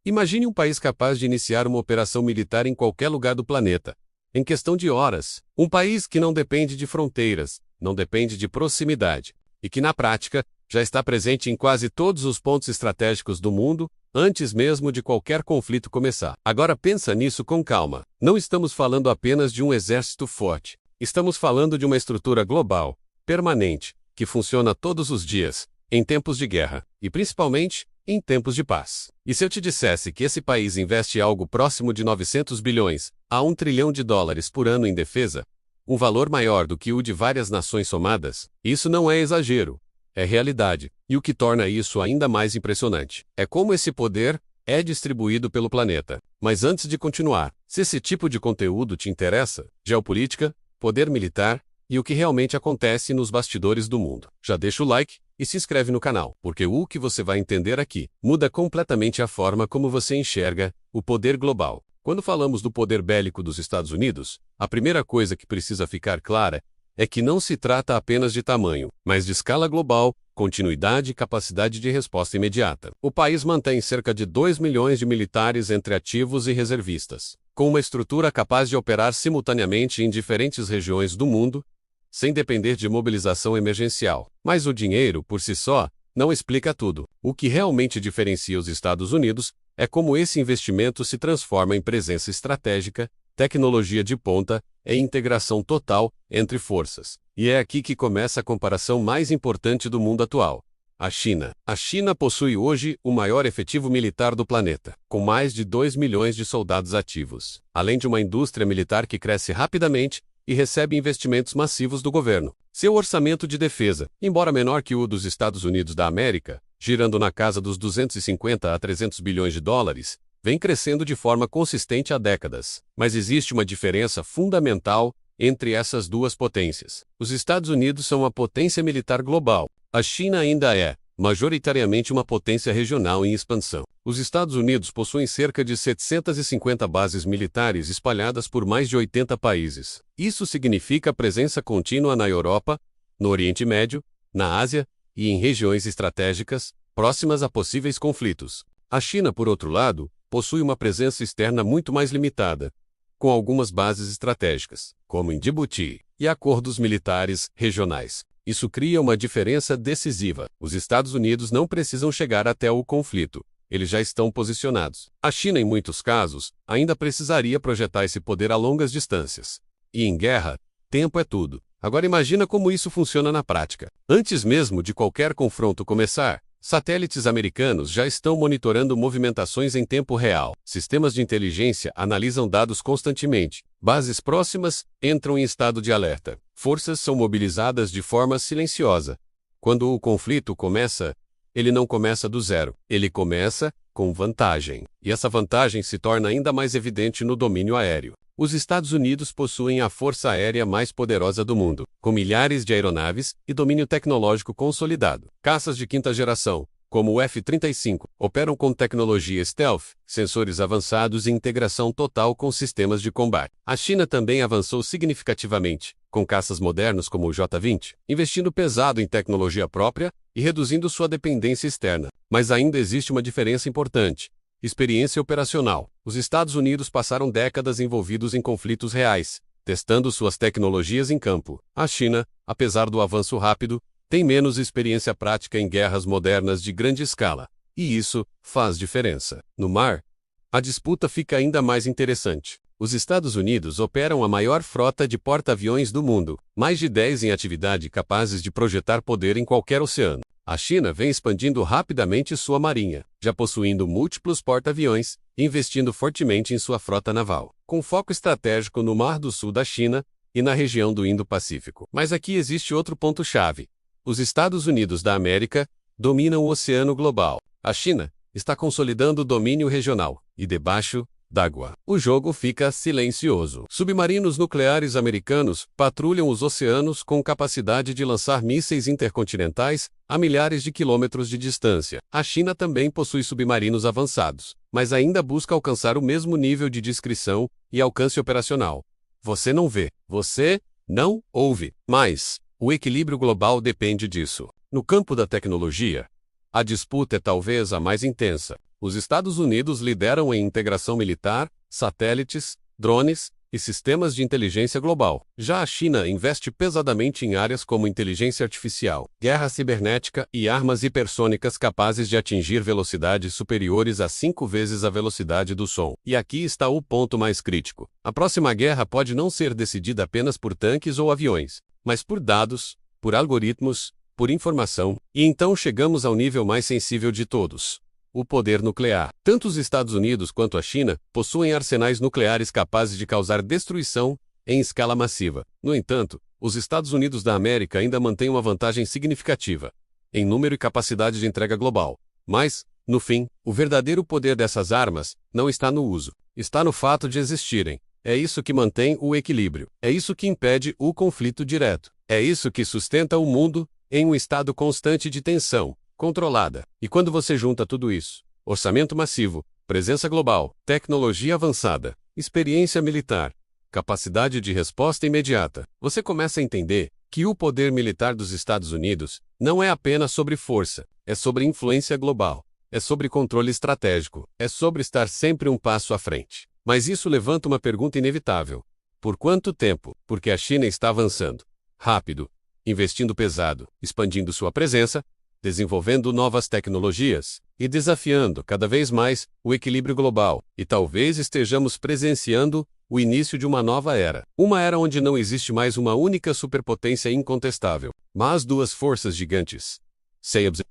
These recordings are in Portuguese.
Imagine um país capaz de iniciar uma operação militar em qualquer lugar do planeta, em questão de horas. Um país que não depende de fronteiras, não depende de proximidade, e que na prática já está presente em quase todos os pontos estratégicos do mundo, antes mesmo de qualquer conflito começar. Agora pensa nisso com calma. Não estamos falando apenas de um exército forte. Estamos falando de uma estrutura global, permanente, que funciona todos os dias, em tempos de guerra, e principalmente, em tempos de paz. E se eu te dissesse que esse país investe algo próximo de 900 bilhões a 1 trilhão de dólares por ano em defesa, um valor maior do que o de várias nações somadas, isso não é exagero, é realidade. E o que torna isso ainda mais impressionante é como esse poder é distribuído pelo planeta. Mas antes de continuar, se esse tipo de conteúdo te interessa, geopolítica, poder militar e o que realmente acontece nos bastidores do mundo, já deixa o like e se inscreve no canal, porque o que você vai entender aqui muda completamente a forma como você enxerga o poder global. Quando falamos do poder bélico dos Estados Unidos, a primeira coisa que precisa ficar clara é que não se trata apenas de tamanho, mas de escala global, continuidade e capacidade de resposta imediata. O país mantém cerca de 2 milhões de militares entre ativos e reservistas, com uma estrutura capaz de operar simultaneamente em diferentes regiões do mundo, sem depender de mobilização emergencial. Mas o dinheiro, por si só, não explica tudo. O que realmente diferencia os Estados Unidos é como esse investimento se transforma em presença estratégica, tecnologia de ponta e integração total entre forças. E é aqui que começa a comparação mais importante do mundo atual. A China. A China possui hoje o maior efetivo militar do planeta, com mais de 2 milhões de soldados ativos, além de uma indústria militar que cresce rapidamente e recebe investimentos massivos do governo. Seu orçamento de defesa, embora menor que o dos Estados Unidos da América, girando na casa dos 250 a 300 bilhões de dólares, vem crescendo de forma consistente há décadas. Mas existe uma diferença fundamental entre essas duas potências. Os Estados Unidos são uma potência militar global. A China ainda é, majoritariamente, uma potência regional em expansão. Os Estados Unidos possuem cerca de 750 bases militares espalhadas por mais de 80 países. Isso significa presença contínua na Europa, no Oriente Médio, na Ásia e em regiões estratégicas, próximas a possíveis conflitos. A China, por outro lado, possui uma presença externa muito mais limitada, com algumas bases estratégicas, como em Djibouti, e acordos militares regionais. Isso cria uma diferença decisiva. Os Estados Unidos não precisam chegar até o conflito. Eles já estão posicionados. A China, em muitos casos, ainda precisaria projetar esse poder a longas distâncias. E em guerra, tempo é tudo. Agora imagina como isso funciona na prática. Antes mesmo de qualquer confronto começar, satélites americanos já estão monitorando movimentações em tempo real. Sistemas de inteligência analisam dados constantemente. Bases próximas entram em estado de alerta. Forças são mobilizadas de forma silenciosa. Quando o conflito começa, ele não começa do zero. Ele começa com vantagem. E essa vantagem se torna ainda mais evidente no domínio aéreo. Os Estados Unidos possuem a força aérea mais poderosa do mundo, com milhares de aeronaves e domínio tecnológico consolidado. Caças de quinta geração, como o F-35, operam com tecnologia stealth, sensores avançados e integração total com sistemas de combate. A China também avançou significativamente, com caças modernos como o J-20, investindo pesado em tecnologia própria e reduzindo sua dependência externa. Mas ainda existe uma diferença importante: experiência operacional. Os Estados Unidos passaram décadas envolvidos em conflitos reais, testando suas tecnologias em campo. A China, apesar do avanço rápido, tem menos experiência prática em guerras modernas de grande escala. E isso faz diferença. No mar, a disputa fica ainda mais interessante. Os Estados Unidos operam a maior frota de porta-aviões do mundo, mais de 10 em atividade capazes de projetar poder em qualquer oceano. A China vem expandindo rapidamente sua marinha, já possuindo múltiplos porta-aviões e investindo fortemente em sua frota naval, com foco estratégico no Mar do Sul da China e na região do Indo-Pacífico. Mas aqui existe outro ponto-chave. Os Estados Unidos da América dominam o oceano global. A China está consolidando o domínio regional, e debaixo d'água, o jogo fica silencioso. Submarinos nucleares americanos patrulham os oceanos com capacidade de lançar mísseis intercontinentais a milhares de quilômetros de distância. A China também possui submarinos avançados, mas ainda busca alcançar o mesmo nível de discrição e alcance operacional. Você não vê, você não ouve, mas o equilíbrio global depende disso. No campo da tecnologia, a disputa é talvez a mais intensa. Os Estados Unidos lideram em integração militar, satélites, drones e sistemas de inteligência global. Já a China investe pesadamente em áreas como inteligência artificial, guerra cibernética e armas hipersônicas capazes de atingir velocidades superiores a 5 vezes a velocidade do som. E aqui está o ponto mais crítico. A próxima guerra pode não ser decidida apenas por tanques ou aviões, mas por dados, por algoritmos, por informação, e então chegamos ao nível mais sensível de todos: o poder nuclear. Tanto os Estados Unidos quanto a China possuem arsenais nucleares capazes de causar destruição em escala massiva. No entanto, os Estados Unidos da América ainda mantêm uma vantagem significativa em número e capacidade de entrega global. Mas, no fim, o verdadeiro poder dessas armas não está no uso, está no fato de existirem. É isso que mantém o equilíbrio. É isso que impede o conflito direto. É isso que sustenta o mundo em um estado constante de tensão controlada. E quando você junta tudo isso, orçamento massivo, presença global, tecnologia avançada, experiência militar, capacidade de resposta imediata, você começa a entender que o poder militar dos Estados Unidos não é apenas sobre força, é sobre influência global, é sobre controle estratégico, é sobre estar sempre um passo à frente. Mas isso levanta uma pergunta inevitável: por quanto tempo? Porque a China está avançando rápido, investindo pesado, expandindo sua presença, desenvolvendo novas tecnologias e desafiando cada vez mais o equilíbrio global, e talvez estejamos presenciando o início de uma nova era. Uma era onde não existe mais uma única superpotência incontestável, mas duas forças gigantes,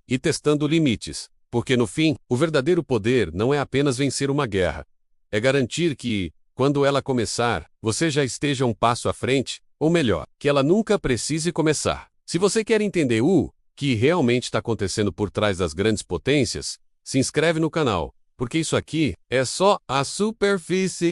e testando limites, porque no fim, o verdadeiro poder não é apenas vencer uma guerra, é garantir que, quando ela começar, você já esteja um passo à frente, ou melhor, que ela nunca precise começar. Se você quer entender o que realmente está acontecendo por trás das grandes potências, se inscreve no canal, porque isso aqui é só a superfície.